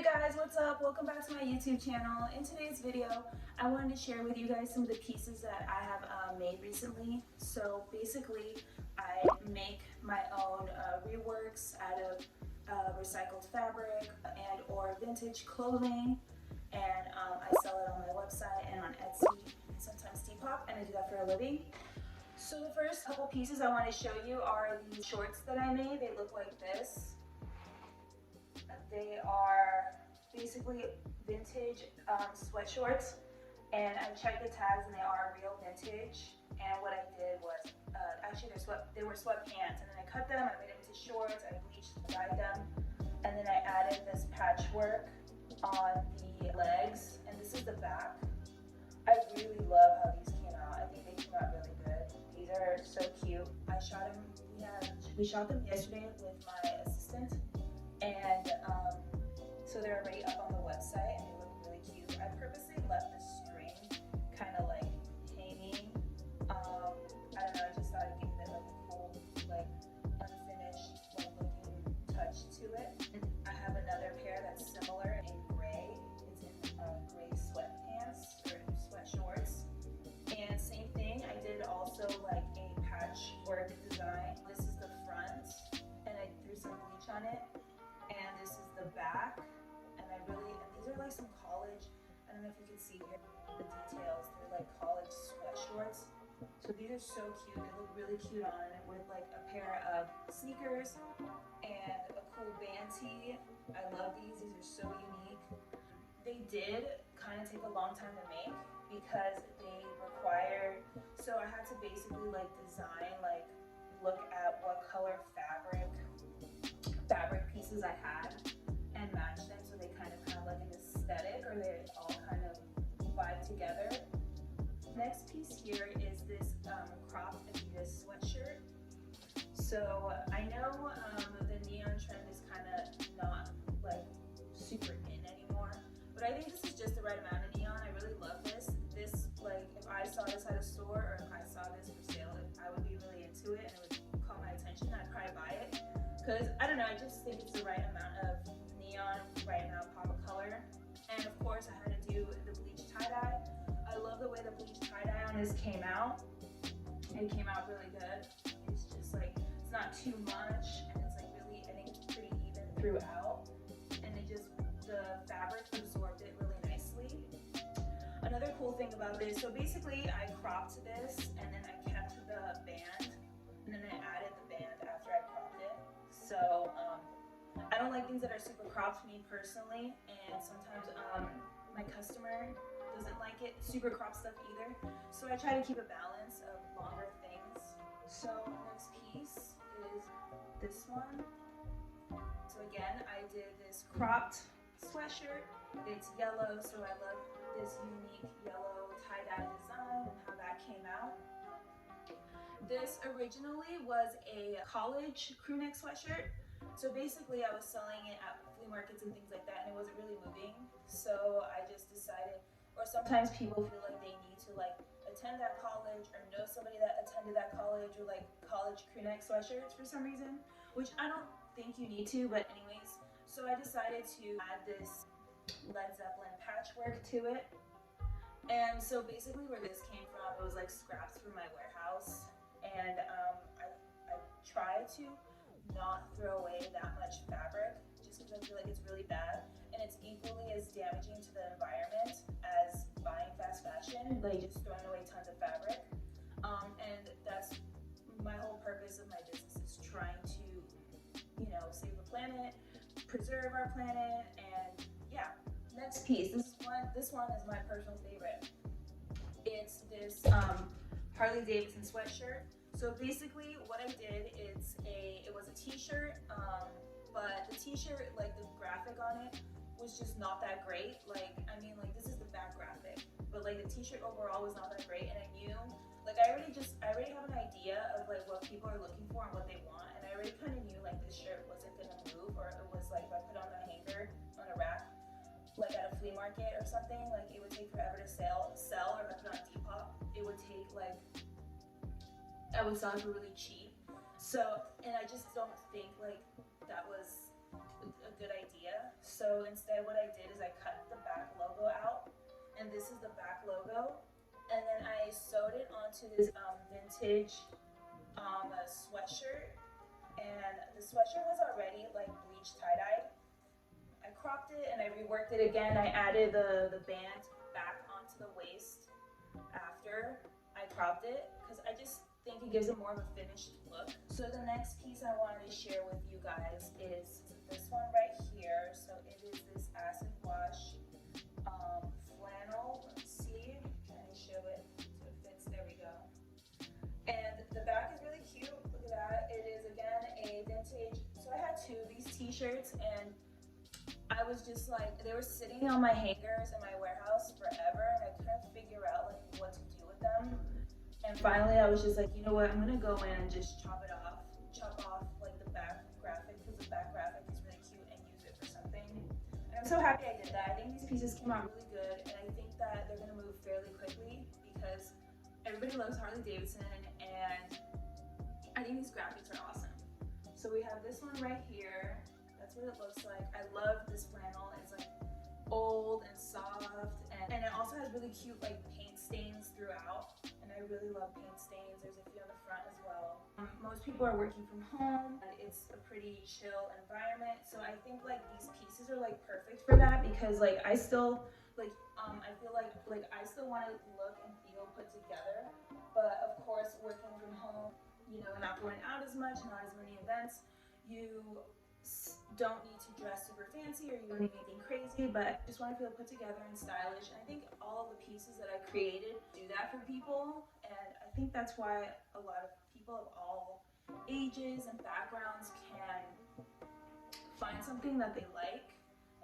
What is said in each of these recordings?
you guys, what's up? Welcome back to my YouTube channel. In today's video, I wanted to share with you guys some of the pieces that I have made recently. So basically, I make my own reworks out of recycled fabric and or vintage clothing, and I sell it on my website and on Etsy, and sometimes Depop, and I do that for a living. So the first couple pieces I want to show you are these shorts that I made. They look like this. They are basically vintage sweatshorts, and I checked the tags and they are real vintage. And what I did was, actually they were sweatpants, and then I cut them, I made them into shorts, I bleached and dyed them, and then I added this patchwork on the legs, and this is the back. I really love how these came out. I think they came out really good. These are so cute. I shot them, we shot them yesterday with my assistant. And so they're already up on the website and they look really cute. I purposely left the string kind of like hanging. I don't know, I just thought it gave it like a cool, like unfinished, like looking touch to it. And I have another pair that's similar in gray. It's in gray sweatpants or sweatshorts. And same thing, I did also like a patchwork design. This is the front, and I threw some bleach on it. And this is the back, and these are like some college, I don't know if you can see here the details, they're like college sweatshorts. So these are so cute, they look really cute on it with like a pair of sneakers and a cool band tee. I love these are so unique. They did kind of take a long time to make because they required, so I had to basically like design, like look at what color fabric pieces I had and match them so they kind of have like an aesthetic, or they all kind of vibe together. Next piece here is this cropped Adidas sweatshirt. So I know the neon trend is kind of not like super in anymore, but I think this is just the right amount of neon. I really love this. This, like, if I saw this at a store or if I saw this for sale, I would be really into it and it would call my attention. I'd probably buy it. Because, I don't know, I just think it's the right amount of neon, right amount of pop of color. And of course, I had to do the bleach tie-dye. I love the way the bleach tie-dye on this came out. It came out really good. It's just like, it's not too much, and it's like really, I think it's pretty even throughout. And the fabric absorbed it really nicely. Another cool thing about this, so basically I cropped this, and then I kept the band, and then I added the band after I cropped it. So I don't like things that are super cropped, me personally, and sometimes my customer doesn't like it, super cropped stuff either. So I try to keep a balance of longer things. So next piece is this one. So again, I did this cropped sweatshirt. It's yellow, so I love this unique yellow tie-dye design and how that came out. This originally was a college crewneck sweatshirt. So basically I was selling it at flea markets and things like that, and it wasn't really moving. So I just decided, or sometimes people feel like they need to like attend that college or know somebody that attended that college, or like college crewneck sweatshirts for some reason, which I don't think you need to, but anyways. So I decided to add this Led Zeppelin patchwork to it. And so basically where this came from, it was like scraps from my warehouse. And I try to not throw away that much fabric just because I feel like it's really bad, and it's equally as damaging to the environment as buying fast fashion, like just throwing away tons of fabric. And that's my whole purpose of my business, is trying to, you know, save the planet, preserve our planet, and yeah. Next piece, this one is my personal favorite. It's this Harley-Davidson sweatshirt. So basically what I did, it was a t-shirt, but the t-shirt, like the graphic on it was just not that great. Like, I mean, like this is the back graphic, but like the t-shirt overall was not that great, and I knew, like I already have an idea of like what people are looking for and what they want, and I already kind of knew like this shirt wasn't gonna move, or it was like if I put it on a hanger, on a rack, like at a flea market or something, like it would take forever to sell, or if I put it on Depop, it would take like, I would sell it for really cheap. So, and I just don't think like that was a good idea. So instead what I did is I cut the back logo out, and this is the back logo, and then I sewed it onto this vintage sweatshirt, and the sweatshirt was already like bleached tie-dyed. I cropped it and I reworked it again. I added the band back onto the waist after I cropped it because I just think it gives it more of a finished look. So the next piece I wanted to share with you guys is this one right here. So it is this acid wash flannel sleeve. Can I show it so it fits? There we go. And the back is really cute. Look at that. It is again a vintage. So I had two of these t-shirts, and I was just like, they were sitting on my hangers in my warehouse forever, and I couldn't figure out like what to do with them. And finally I was just like, you know what, I'm gonna go in and just chop off like the back graphic, because the back graphic is really cute, and use it for something. And I'm so happy I did that. I think these pieces came out really good, and I think that they're gonna move fairly quickly because everybody loves Harley-Davidson, and I think these graphics are awesome. So we have this one right here. That's what it looks like. I love this flannel. It's like old and soft, and it also has really cute like paint stains throughout, and I really love paint stains. There's a few on the front as well. Most people are working from home, and it's a pretty chill environment, so I think like these pieces are like perfect for that, because like I still like I feel like I still want to look and feel put together, but of course working from home, you know, not going out as much, not as many events, you don't need to dress super fancy, or you don't need anything crazy, but just want to feel put together and stylish. And I think all of the pieces that I created do that for people, and I think that's why a lot of people of all ages and backgrounds can find something that they like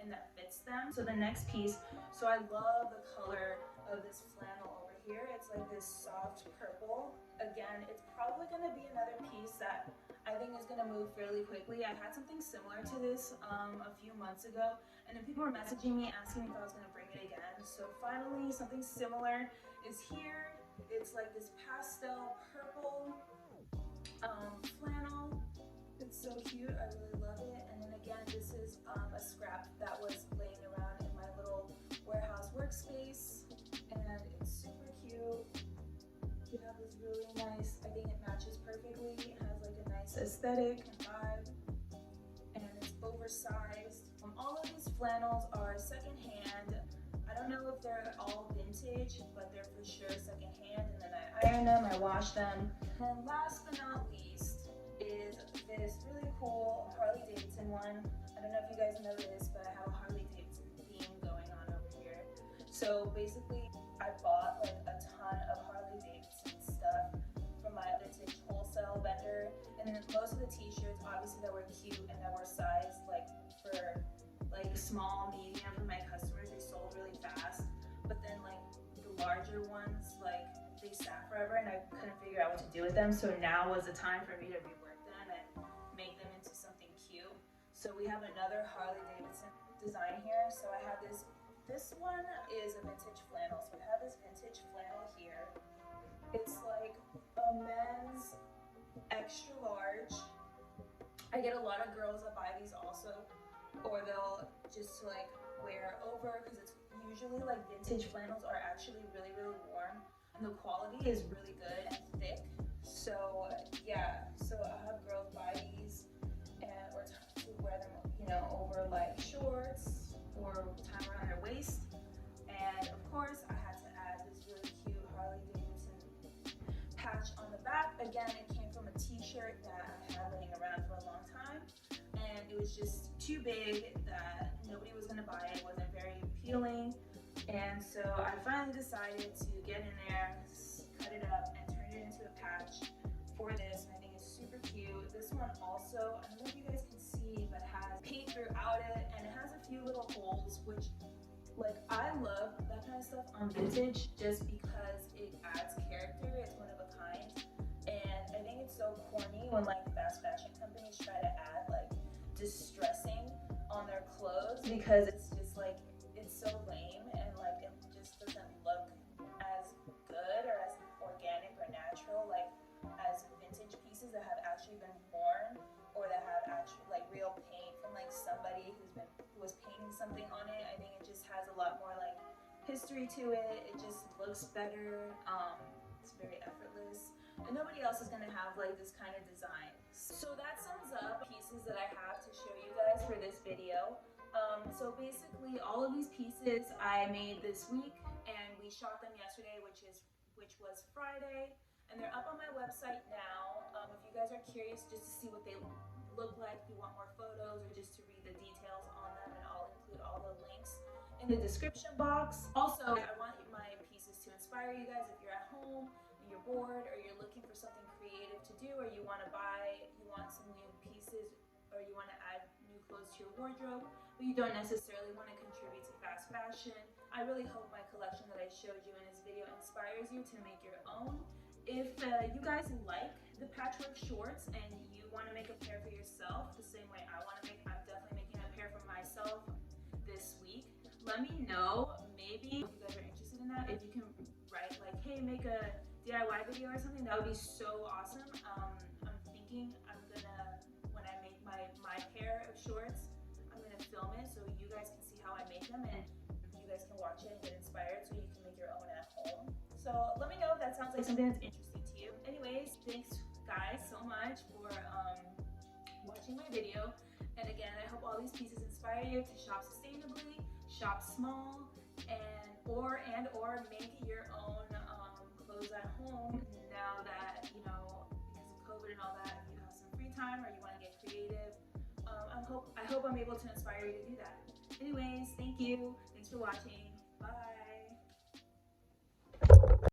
and that fits them. So the next piece, so I love the color of this flannel over here. It's like this soft purple. Again, it's probably going to be another piece that I think is going to move fairly quickly. I had something similar to this a few months ago, and then people were messaging me asking me if I was going to bring it again. So finally something similar is here. It's like this pastel purple flannel. It's so cute. I really love it. And then again, this is a scrap that was laying around in my little warehouse workspace, and it's super cute. You have this really nice, I think it matches perfectly. It has like a nice aesthetic and vibe, and it's oversized. All of these flannels are secondhand. I don't know if they're all vintage, but they're for sure secondhand. And then I iron them, I wash them. And last but not least is this really cool Harley-Davidson one. I don't know if you guys know this, but I have a Harley-Davidson theme going on over here. So basically, I bought like a ton of Harley-Davidson stuff from my vintage wholesale vendor, and then most of the t-shirts obviously that were cute and that were sized like for like small, medium for my customers, they sold really fast. But then like the larger ones, like they sat forever and I couldn't figure out what to do with them. So now was the time for me to rework them and make them into something cute. So we have another Harley-Davidson design here. So I have this one is a vintage flannel. So I have this vintage flannel here. It's like a men's extra large. I get a lot of girls that buy these also, or they'll just like wear over, because it's usually like vintage flannels are actually really, really warm, and the quality is really good and thick. So yeah, so I have girls buy these and or to wear them, you know, over like shorts or tie around their waist. And of course I had to add this really cute Harley-Davidson patch on the back. Again, it came from a t-shirt that I had laying around for a long time, and it was just too big that nobody was going to buy it. It wasn't very appealing, and so I finally decided to get in there, cut it up, and turn it into a patch for this, and I think it's super cute. This one also, I don't know if you guys can see, but has paint throughout it, and it has a few little holes, which like I love that kind of stuff on vintage just because it adds character. It's one of a kind, and I think it's so corny when like fast fashion companies try to add like distressing on their clothes, because it's just like it's so lame, and like it just doesn't look as good or as organic or natural like as vintage pieces that have actually been worn, or that have actually like real paint from like somebody who was painting something something on it. I think it just has a lot more like history to it. It just looks better. It's very effortless, and nobody else is gonna have like this kind of design. So that sums up pieces that I have to show you guys for this video. So basically all of these pieces I made this week, and we shot them yesterday, which was Friday, and they're up on my website now. If you guys are curious just to see what they look like, if you want more photos or just to read the details on them, and I'll include all the links in the description box. Also, I want my pieces to inspire you guys if you're at home and you're bored, or you're looking for something creative to do, or you want some new pieces, or you want to add new clothes to your wardrobe, but you don't necessarily want to contribute to fast fashion. I really hope my collection that I showed you in this video inspires you to make your own. If you guys like the patchwork shorts and you want to make a pair for yourself the same way I want to make, I'm definitely making a pair for myself this week. Let me know, maybe if you guys are interested in that, if you can write like, hey, make a DIY video or something, that would be so awesome. I'm thinking I'm gonna, when I make my pair of shorts, I'm gonna film it so you guys can see how I make them, and you guys can watch it and get inspired so you can make your own at home. So let me know if that sounds like something that's interesting to you. Anyways, thanks guys so much for watching my video. And again, I hope all these pieces inspire you to shop sustainably, shop small, and or make your own clothes at home now that, you know, because of COVID and all that, you have some free time or you want to get creative. I hope I'm able to inspire you to do that. Anyways, thank you. Thanks for watching. Bye.